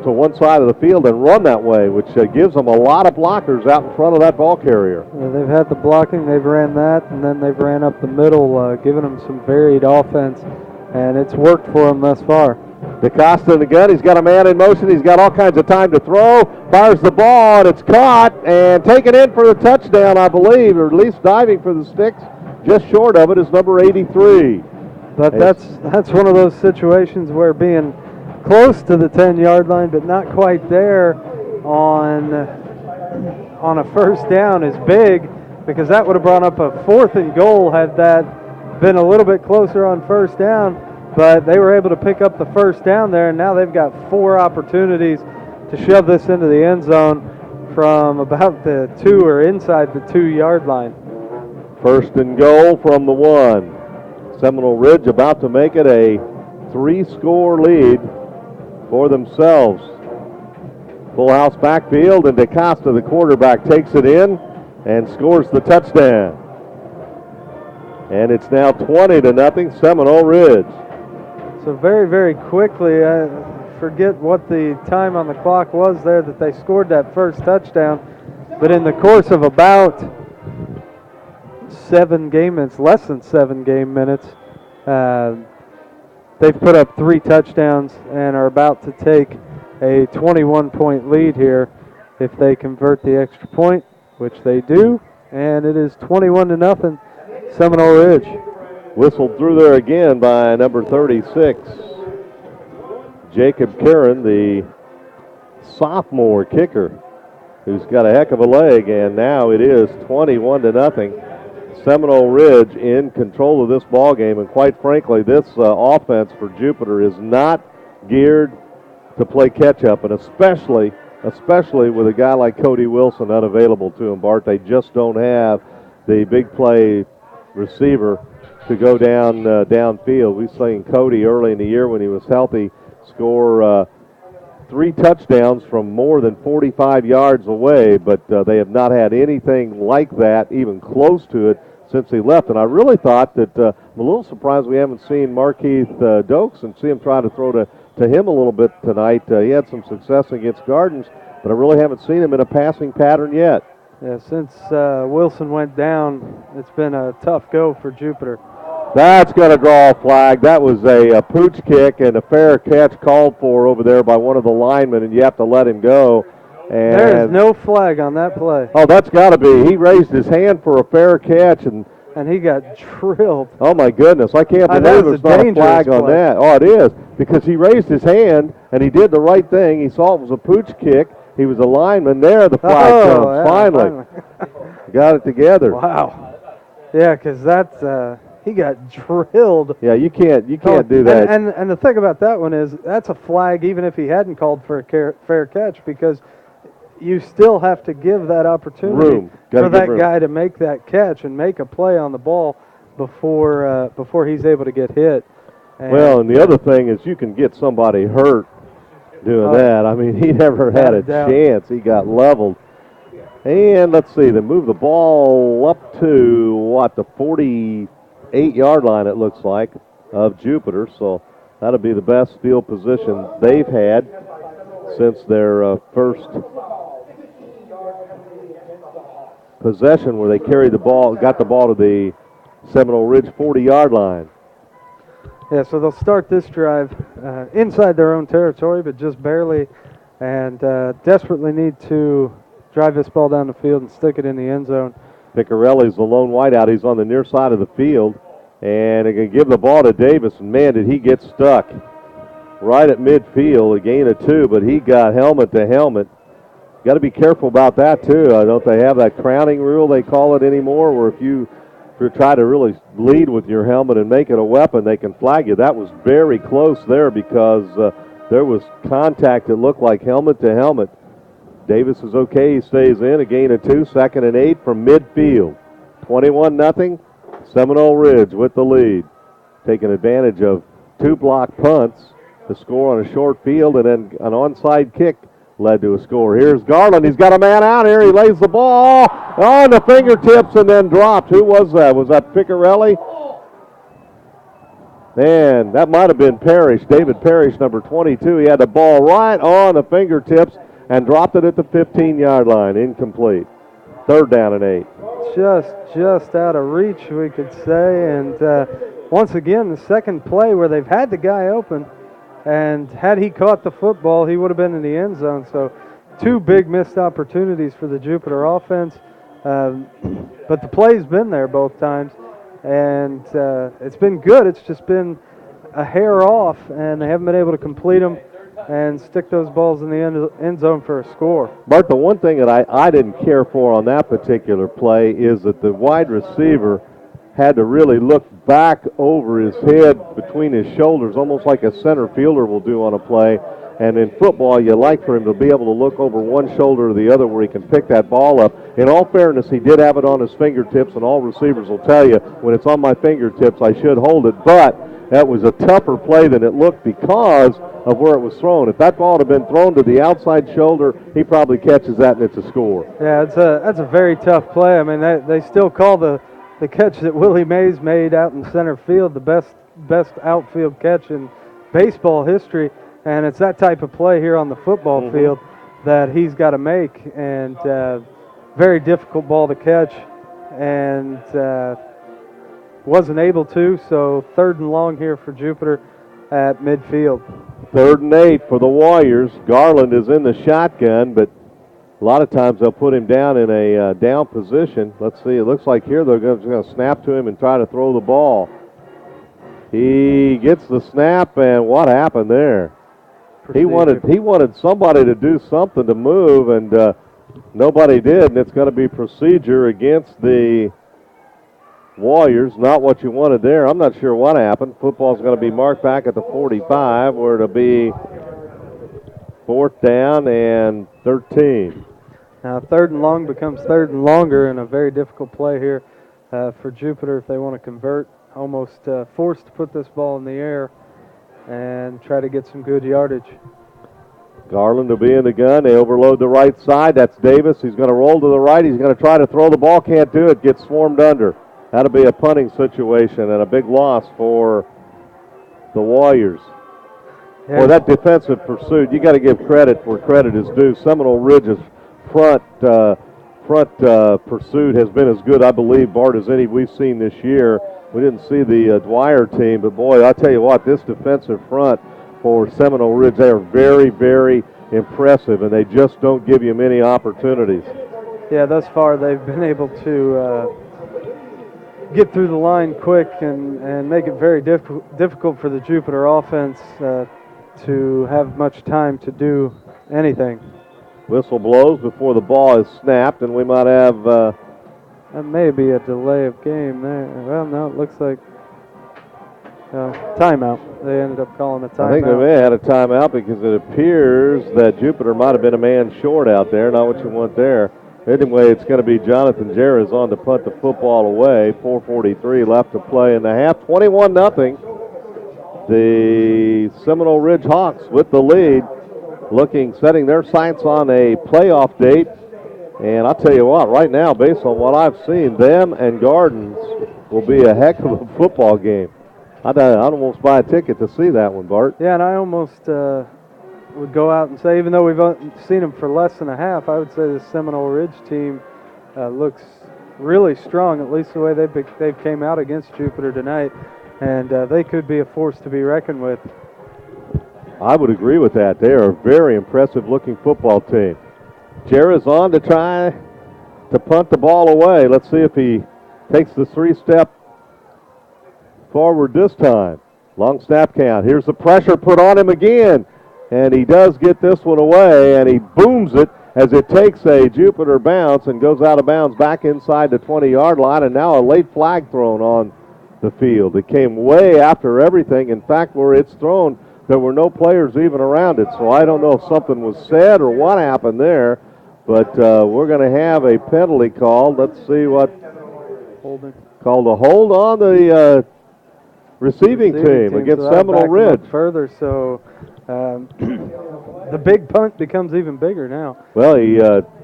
to one side of the field and run that way, which gives them a lot of blockers out in front of that ball carrier.
They've had the blocking, they've ran that, and then they've ran up the middle, giving them some varied offense, and it's worked for them thus far.
DeCosta in the gun. He's got a man in motion. He's got all kinds of time to throw. Fires the ball, and it's caught and taken in for the touchdown, I believe, or at least diving for the sticks. Just short of it is number 83.
But that's one of those situations where being close to the 10-yard line but not quite there on a first down is big, because that would have brought up a 4th and goal had that been a little bit closer on first down. But they were able to pick up the first down there, and now they've got 4 opportunities to shove this into the end zone from about the 2 or inside the 2-yard line.
1st and goal from the 1. Seminole Ridge about to make it a 3-score lead for themselves. Full house backfield, and DeCosta, the quarterback, takes it in and scores the touchdown. And it's now 20-0 Seminole Ridge.
So very, very quickly, I forget what the time on the clock was there that they scored that first touchdown, but in the course of about 7 game minutes, less than 7 game minutes, they've put up 3 touchdowns and are about to take a 21-point lead here if they convert the extra point, which they do, and it is 21-0 Seminole Ridge.
Whistled through there again by number 36, Jacob Karen, the sophomore kicker, who's got a heck of a leg, and now it is 21-0. Seminole Ridge in control of this ball game, and quite frankly, this offense for Jupiter is not geared to play catch-up, and especially with a guy like Cody Wilson unavailable to him, Bart. They just don't have the big play receiver to go downfield. We've seen Cody early in the year when he was healthy score 3 touchdowns from more than 45 yards away, but they have not had anything like that, even close to it, since he left. And I really thought that I'm a little surprised we haven't seen Markeith Dokes and see him try to throw to him a little bit tonight. He had some success against Gardens, but I really haven't seen him in a passing pattern yet.
Yeah, since Wilson went down, it's been a tough go for Jupiter.
That's going to draw a flag. That was a pooch kick and a fair catch called for over there by one of the linemen, and you have to let him go. And
there is no flag on that play.
Oh, that's got to be. He raised his hand for a fair catch, and
he got drilled.
Oh, my goodness. I can't believe there's not a flag on that. Oh, it is, because he raised his hand, and he did the right thing. He saw it was a pooch kick. He was a lineman. There, the flag comes.
Yeah,
finally. Got it together.
Wow. Yeah, because that's he got drilled.
Yeah, you can't do that.
And the thing about that one is that's a flag even if he hadn't called for a fair catch, because you still have to give that opportunity for that guy to make that catch and make a play on the ball before he's able to get hit.
And the other thing is you can get somebody hurt doing that. I mean, he never had a chance. He got leveled. And let's see, they move the ball up to, the 48-yard line, it looks like, of Jupiter. So that'll be the best field position they've had since their first possession, where they carried the ball, got the ball to the Seminole Ridge 40-yard line.
Yeah, so they'll start this drive inside their own territory, but just barely, and desperately need to drive this ball down the field and stick it in the end zone.
Picarelli's the lone wideout. He's on the near side of the field, and they can give the ball to Davis, and man, did he get stuck right at midfield, a gain of 2, but he got helmet to helmet. Got to be careful about that, too. Don't they have that crowning rule, they call it anymore, where if you you try to really lead with your helmet and make it a weapon, they can flag you. That was very close there because there was contact that looked like helmet to helmet. Davis is okay. He stays in. A gain of 2, 2nd and 8 from midfield. 21-0. Seminole Ridge with the lead. Taking advantage of 2 block punts to score on a short field, and then an onside kick led to a score. Here's Garland. He's got a man out here. He lays the ball on the fingertips and then dropped. Who was that? Was that Picarelli? And that might have been Parrish, David Parrish, number 22. He had the ball right on the fingertips and dropped it at the 15-yard line. Incomplete. 3rd down and 8.
Just out of reach, we could say. And once again, the second play where they've had the guy open, and had he caught the football, he would have been in the end zone. So 2 big missed opportunities for the Jupiter offense. But the play's been there both times, and it's been good. It's just been a hair off, and they haven't been able to complete them and stick those balls in the end zone for a score.
Bart, the one thing that I didn't care for on that particular play is that the wide receiver had to really look back over his head between his shoulders, almost like a center fielder will do on a play. And in football, you like for him to be able to look over one shoulder or the other where he can pick that ball up. In all fairness, he did have it on his fingertips, and all receivers will tell you, when it's on my fingertips, I should hold it. But that was a tougher play than it looked because of where it was thrown. If that ball had been thrown to the outside shoulder, he probably catches that and it's a score.
Yeah, that's a very tough play. I mean, they still call the catch that Willie Mays made out in center field the best outfield catch in baseball history. And it's that type of play here on the football field that he's got to make. And very difficult ball to catch. And wasn't able to. So 3rd and long here for Jupiter at midfield.
3rd and 8 for the Warriors. Garland is in the shotgun, but a lot of times they'll put him down in a down position. Let's see. It looks like here they're going to snap to him and try to throw the ball. He gets the snap, and what happened there? He wanted somebody to do something to move, and nobody did, and it's going to be procedure against the Warriors. Not what you wanted there. I'm not sure what happened. Football's going to be marked back at the 45, where it'll be 4th down and 13.
Now 3rd and long becomes 3rd and longer, and a very difficult play here for Jupiter if they want to convert. Almost forced to put this ball in the air and try to get some good yardage.
Garland will be in the gun. They overload the right side. That's Davis. He's going to roll to the right. He's going to try to throw the ball. Can't do it. Gets swarmed under. That'll be a punting situation and a big loss for the Warriors.
Yeah.
For that defensive pursuit, you got to give credit where credit is due. Seminole Ridge's front pursuit has been as good, I believe, Bart, as any we've seen this year. We didn't see the Dwyer team, but boy, I tell you what, this defensive front for Seminole Ridge, they are very, very impressive, and they just don't give you many opportunities.
Yeah, thus far they've been able to get through the line quick and make it very difficult for the Jupiter offense to have much time to do anything.
Whistle blows before the ball is snapped, and we might have...
that may be a delay of game there. Well, no, it looks like timeout. They ended up calling a timeout.
I think they may have had a timeout because it appears that Jupiter might have been a man short out there. Not what you want there. Anyway, it's going to be Jonathan Jarrett on to punt the football away. 4:43 left to play in the half. 21-0. The Seminole Ridge Hawks with the lead, setting their sights on a playoff date. And I'll tell you what, right now, based on what I've seen, them and Gardens will be a heck of a football game. I'd almost buy a ticket to see that one, Bart.
Yeah, and I almost would go out and say, even though we've seen them for less than a half, I would say the Seminole Ridge team looks really strong, at least the way they came out against Jupiter tonight. And they could be a force to be reckoned with.
I would agree with that. They are a very impressive-looking football team. Jarrett's on to try to punt the ball away. Let's see if he takes the 3-step forward this time. Long snap count. Here's the pressure put on him again. And he does get this one away, and he booms it as it takes a Jupiter bounce and goes out of bounds back inside the 20-yard line, and now a late flag thrown on the field. It came way after everything. In fact, where it's thrown, there were no players even around it, so I don't know if something was said or what happened there, but we're going to have a penalty called. Let's see what.
Holding.
Called a hold on the receiving team against
so
Seminole Ridge.
Further, so the big punt becomes even bigger now.
Well,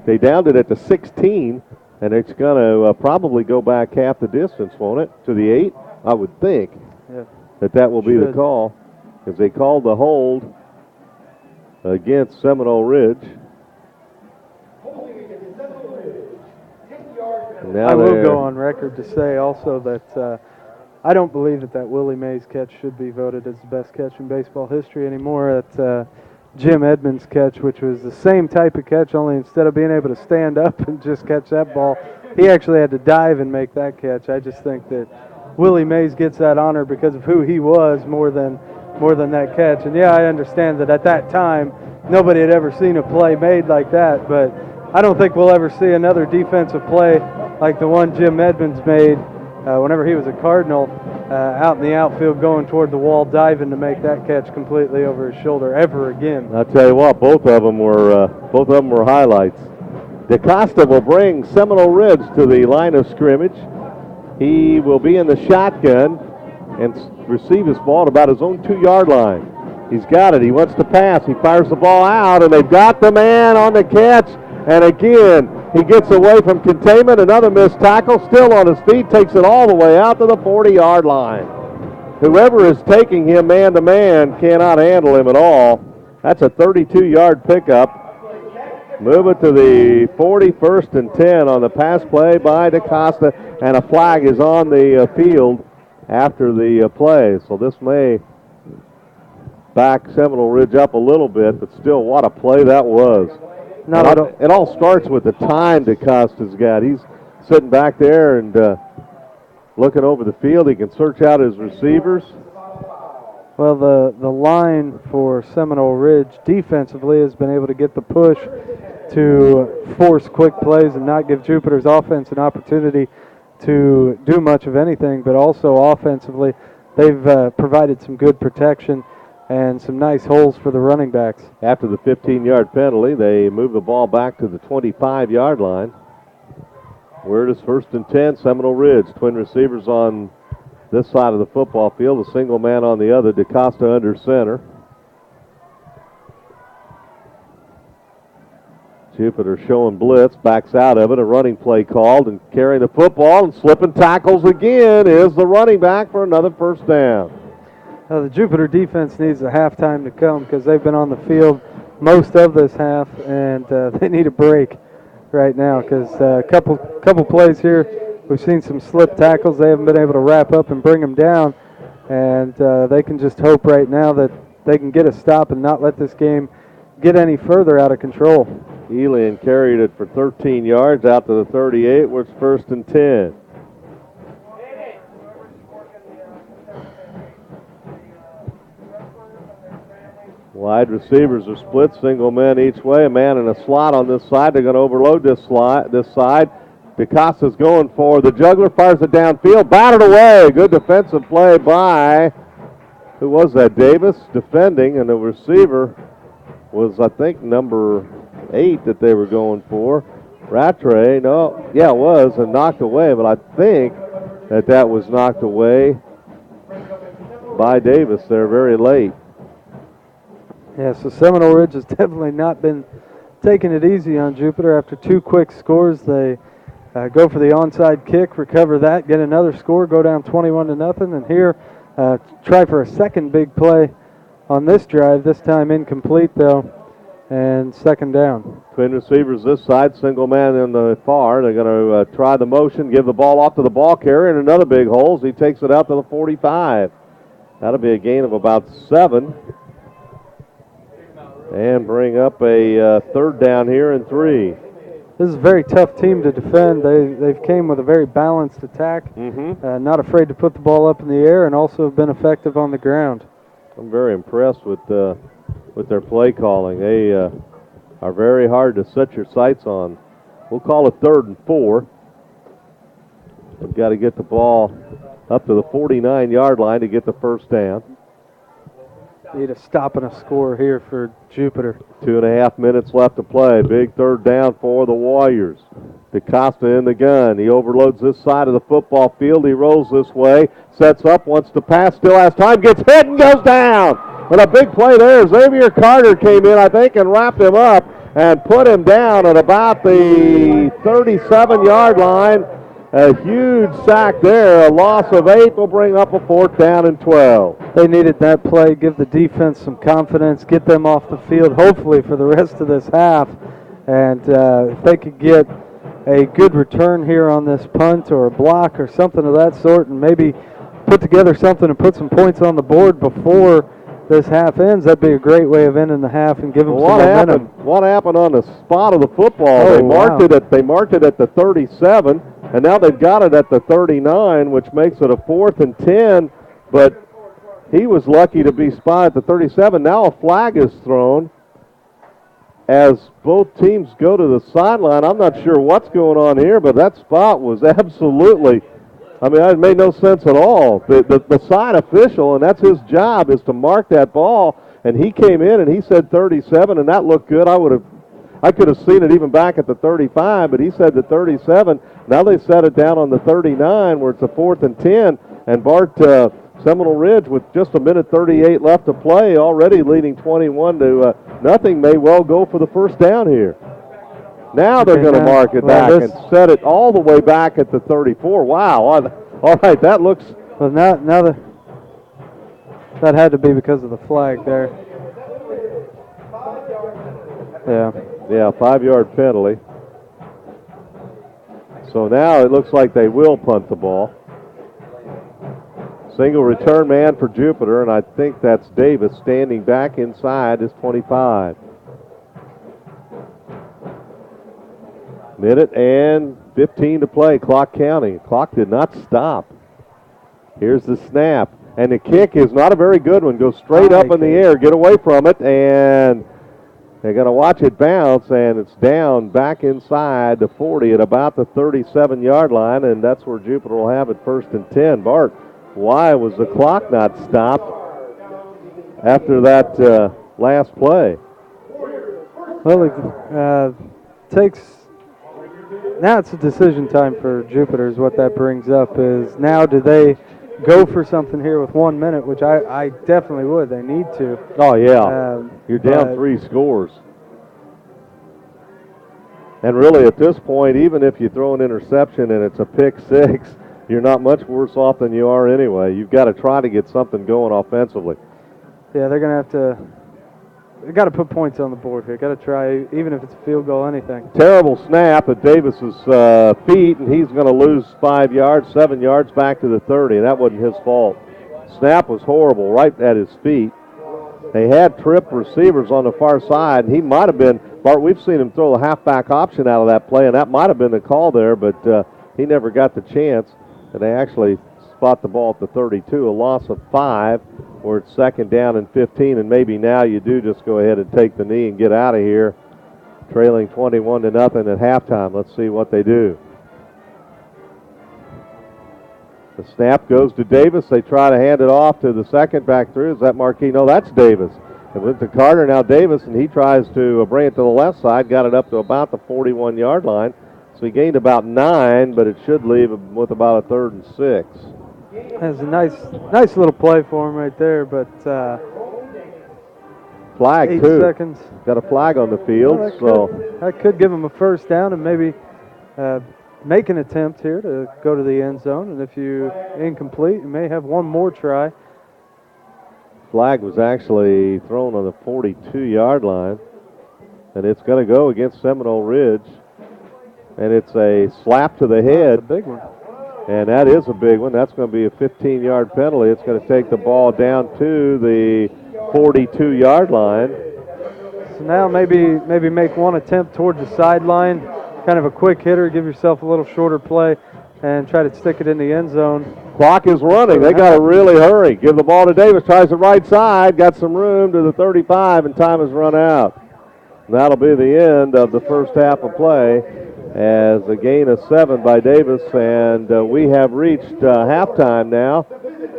they downed it at the 16, and it's going to probably go back half the distance, won't it, to the 8? I would think that will be the call, because they called the hold against Seminole Ridge.
I will go on record to say also that I don't believe that Willie Mays catch should be voted as the best catch in baseball history anymore. That Jim Edmonds' catch, which was the same type of catch, only instead of being able to stand up and just catch that ball, he actually had to dive and make that catch. I just think that Willie Mays gets that honor because of who he was more than that catch. And yeah, I understand that at that time nobody had ever seen a play made like that, but I don't think we'll ever see another defensive play like the one Jim Edmonds made whenever he was a Cardinal out in the outfield going toward the wall, diving to make that catch completely over his shoulder ever again.
I'll tell you what, both of them were highlights. DaCosta will bring Seminole Ridge to the line of scrimmage. He will be in the shotgun and receive his ball at about his own 2-yard line. He's got it. He wants to pass. He fires the ball out, and they've got the man on the catch. And again, he gets away from containment. Another missed tackle, still on his feet, takes it all the way out to the 40-yard line. Whoever is taking him man-to-man cannot handle him at all. That's a 32-yard pickup. Move it to the 41st and 10 on the pass play by DaCosta, and a flag is on the field after the play. So this may back Seminole Ridge up a little bit, but still, what a play that was. It all starts with the time DaCosta's got. He's sitting back there and looking over the field. He can search out his receivers.
Well, the line for Seminole Ridge defensively has been able to get the push to force quick plays and not give Jupiter's offense an opportunity to do much of anything, but also offensively they've provided some good protection and some nice holes for the running backs.
After the 15-yard penalty, they move the ball back to the 25-yard line. Where it is 1st and 10, Seminole Ridge. Twin receivers on this side of the football field, a single man on the other, DaCosta under center. Jupiter showing blitz, backs out of it, a running play called, and carrying the football and slipping tackles again is the running back for another first down.
The Jupiter defense needs a halftime to come because they've been on the field most of this half, and they need a break right now because a couple plays here, we've seen some slip tackles. They haven't been able to wrap up and bring them down, and they can just hope right now that they can get a stop and not let this game get any further out of control.
Elian carried it for 13 yards out to the 38, where it's 1st and 10. Wide receivers are split, single men each way. A man in a slot on this side. They're going to overload this side. DaCosta's going for the juggler, fires it downfield, batted away. Good defensive play by, who was that, Davis, defending, and the receiver was, I think, number 8 that they were going for. Rattray, no, yeah, it was, and knocked away, but I think that was knocked away by Davis there very late.
Yeah, so Seminole Ridge has definitely not been taking it easy on Jupiter. After 2 quick scores, they go for the onside kick, recover that, get another score, go down 21-0, and here try for a second big play on this drive, this time incomplete though, and 2nd down.
Twin receivers this side, single man in the far. They're going to try the motion, give the ball off to the ball carrier, and another big hole as he takes it out to the 45. That'll be a gain of about 7. And bring up a 3rd down here and 3.
This is a very tough team to defend. They've came with a very balanced attack, not afraid to put the ball up in the air, and also have been effective on the ground.
I'm very impressed with with their play calling. They are very hard to set your sights on. We'll call it 3rd and 4. We've got to get the ball up to the 49-yard line to get the first down.
Need a stop and a score here for Jupiter.
2.5 minutes left to play. Big 3rd down for the Warriors. DeCosta in the gun. He overloads this side of the football field. He rolls this way. Sets up, wants to pass, still has time, gets hit and goes down. And a big play there. Xavier Carter came in, I think, and wrapped him up and put him down at about the 37-yard line. A huge sack there. A loss of 8 will bring up a 4th down and 12.
They needed that play, give the defense some confidence, get them off the field, hopefully for the rest of this half. And if they could get a good return here on this punt or a block or something of that sort, and maybe put together something and put some points on the board before this half ends, that'd be a great way of ending the half and give them some momentum.
What happened on the spot of the football? They marked it at the 37, and now they've got it at the 39, which makes it a 4th and 10. But he was lucky to be spotted at the 37. Now a flag is thrown as both teams go to the sideline. I'm not sure what's going on here, but that spot was absolutely, it made no sense at all. The side official, and that's his job, is to mark that ball, and he came in and he said 37, and that looked good. I could have seen it even back at the 35, but he said the 37. Now they set it down on the 39 where it's a 4th and 10, and Bart Seminole Ridge with just 1:38 left to play, already leading 21 to nothing, may well go for the first down here. Now they're going to mark it back and set it all the way back at the 34. Wow. All right, that looks...
Well, now that had to be because of the flag there.
Yeah, 5-yard penalty. So now it looks like they will punt the ball. Single return man for Jupiter, and I think that's Davis standing back inside his 25. Minute and 15 to play, clock counting. Clock did not stop. Here's the snap, and the kick is not a very good one. Goes straight up in the air, get away from it, and they're going to watch it bounce, and it's down back inside the 40 at about the 37-yard line, and that's where Jupiter will have it 1st and 10. Bart, why was the clock not stopped after that last play?
Well, it takes... Now it's a decision time for Jupiter is what that brings up, is now do they go for something here with 1 minute, which I definitely would. They need to.
Oh, yeah. You're down 3 scores. And really at this point, even if you throw an interception and it's a pick 6, you're not much worse off than you are anyway. You've got to try to get something going offensively.
Yeah, they're going to have to... They got to put points on the board here. Got to try, even if it's a field goal, anything.
Terrible snap at Davis's feet, and he's going to lose 5 yards, 7 yards back to the 30. That wasn't his fault. Snap was horrible right at his feet. They had trip receivers on the far side, and he might have been, Bart, we've seen him throw a halfback option out of that play, and that might have been the call there, but he never got the chance. And they actually spot the ball at the 32, a loss of 5. Or it's 2nd down and 15, and maybe now you do just go ahead and take the knee and get out of here, trailing 21-0 at halftime. Let's see what they do. The snap goes to Davis. They try to hand it off to the second back through. Is that Marquis? No, that's Davis. It went to Carter, now Davis, and he tries to bring it to the left side, got it up to about the 41-yard line. So he gained about 9, but it should leave him with about a 3rd and 6.
That's a nice little play for him right there, but
flag
8
too.
seconds.
Got a flag on the field,
that could give him a first down and maybe make an attempt here to go to the end zone. And if you incomplete, you may have one more try.
Flag was actually thrown on the 42-yard line, and it's going to go against Seminole Ridge, and it's a slap to the head.
That's a big one.
And that is a big one. That's going to be a 15-yard penalty. It's going to take the ball down to the 42-yard line.
So now maybe make one attempt towards the sideline, kind of a quick hitter, give yourself a little shorter play, and try to stick it in the end zone.
Clock is running. They got to really hurry. Give the ball to Davis. Tries the right side. Got some room to the 35, and time has run out. And that'll be the end of the first half of play as a gain of 7 by Davis. And we have reached halftime now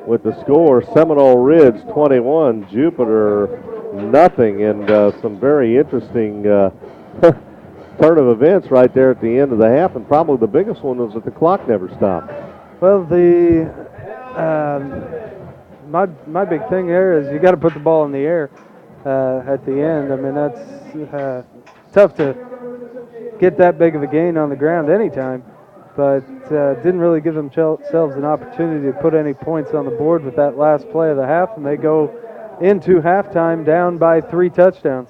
with the score Seminole Ridge 21, Jupiter nothing, and some very interesting turn of events right there at the end of the half. And probably the biggest one was that the clock never stopped.
Well, my big thing there is you got to put the ball in the air at the end. I mean, that's tough to get that big of a gain on the ground anytime, but didn't really give themselves an opportunity to put any points on the board with that last play of the half, and they go into halftime down by 3 touchdowns.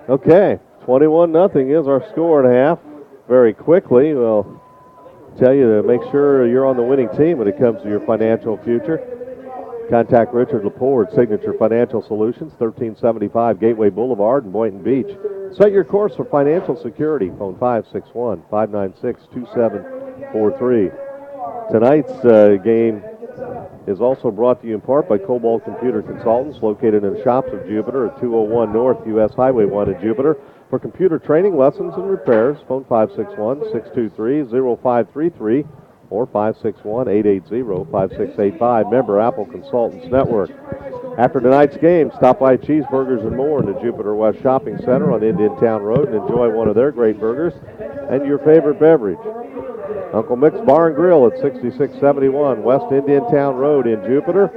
Okay, 21-0 is our score at half. Very quickly, we'll tell you to make sure you're on the winning team when it comes to your financial future. Contact Richard Lepore at Signature Financial Solutions, 1375 Gateway Boulevard in Boynton Beach. Set your course for financial security. Phone 561-596-2743. Tonight's game is also brought to you in part by Cobalt Computer Consultants, located in the shops of Jupiter at 201 North US Highway 1 in Jupiter. For computer training, lessons, and repairs, phone 561-623-0533 or 561-880-5685. Member Apple Consultants Network. After tonight's game, stop by Cheeseburgers and More in the Jupiter West Shopping Center on Indian Town Road and enjoy one of their great burgers and your favorite beverage. Uncle Mick's Bar and Grill at 6671 West Indian Town Road in Jupiter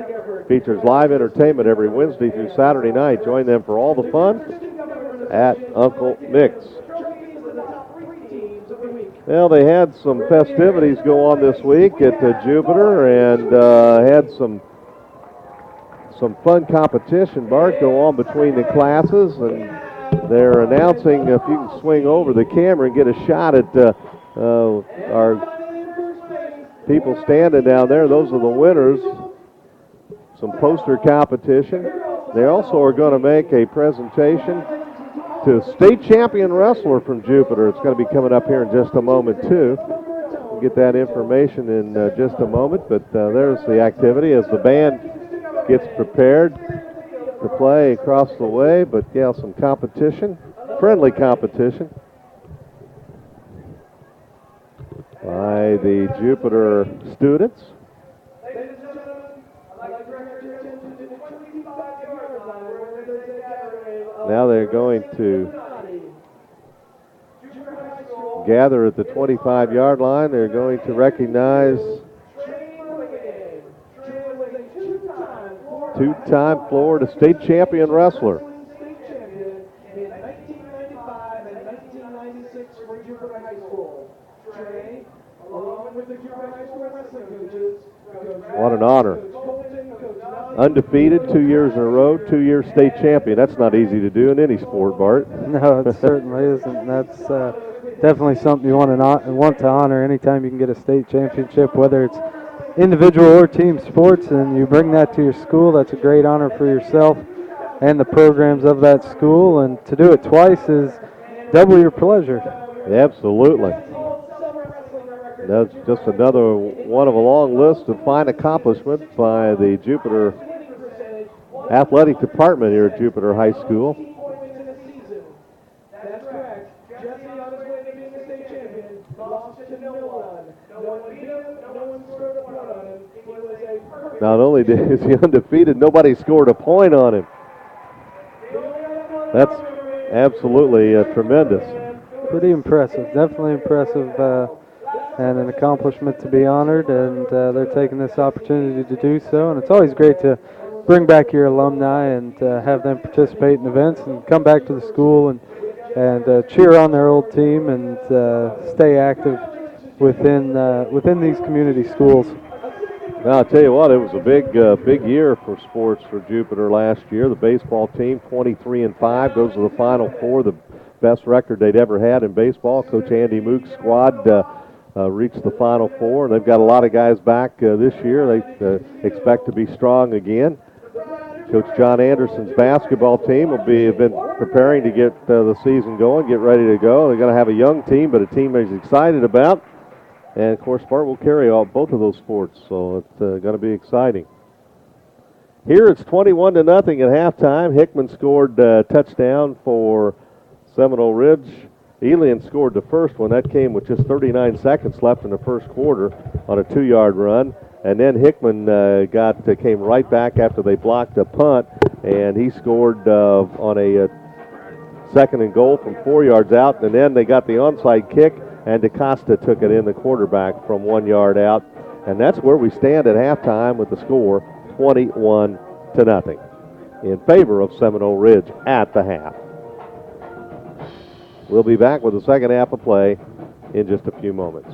features live entertainment every Wednesday through Saturday night. Join them for all the fun at Uncle Mick's. Well, they had some festivities go on this week at Jupiter and had some fun competition, Bart, go on between the classes, and they're announcing, if you can swing over the camera and get a shot at our people standing down there. Those are the winners. Some poster competition. They also are going to make a presentation to a state champion wrestler from Jupiter. It's going to be coming up here in just a moment, too. We'll get that information in just a moment, but there's the activity as the band gets prepared to play across the way, but yeah, some competition, friendly competition by the Jupiter students. Now they're going to gather at the 25-yard line. They're going to recognize two-time Florida state champion wrestler. What an honor. Undefeated 2 years in a row, 2-year state champion. That's not easy to do in any sport, Bart.
No, it certainly isn't. That's definitely something you want to honor anytime you can get a state championship, whether it's individual or team sports, and you bring that to your school. That's a great honor for yourself and the programs of that school, and to do it twice is double your pleasure.
Absolutely. That's just another one of a long list of fine accomplishments by the Jupiter Athletic Department here at Jupiter High School.
That's correct. Jesse on his way to being a state champion lost to no one. No one beat him, no one scored a point on him. He was a perfect.
Not only is he undefeated, nobody scored a point on him. That's absolutely tremendous.
Pretty impressive, definitely impressive, and an accomplishment to be honored, and they're taking this opportunity to do so, and it's always great to bring back your alumni and have them participate in events and come back to the school and cheer on their old team and stay active within these community schools.
Now, I'll tell you what, it was a big year for sports for Jupiter last year. The baseball team, 23-5, goes to the Final Four, the best record they'd ever had in baseball. Coach Andy Mook's squad reached the Final Four, and they've got a lot of guys back this year. They expect to be strong again. Coach John Anderson's basketball team have been preparing to get the season going, get ready to go. They're going to have a young team, but a team he's excited about. And, of course, Spartan will carry both of those sports, so it's going to be exciting. Here it's 21-0 at halftime. Hickman scored a touchdown for Seminole Ridge. Elian scored the first one. That came with just 39 seconds left in the first quarter on a 2-yard run. And then Hickman came right back after they blocked a punt, and he scored on a 2nd and goal from 4 yards out. And then they got the onside kick, and DaCosta took it in, the quarterback, from 1 yard out. And that's where we stand at halftime with the score 21-0 in favor of Seminole Ridge at the half. We'll be back with the second half of play in just a few moments.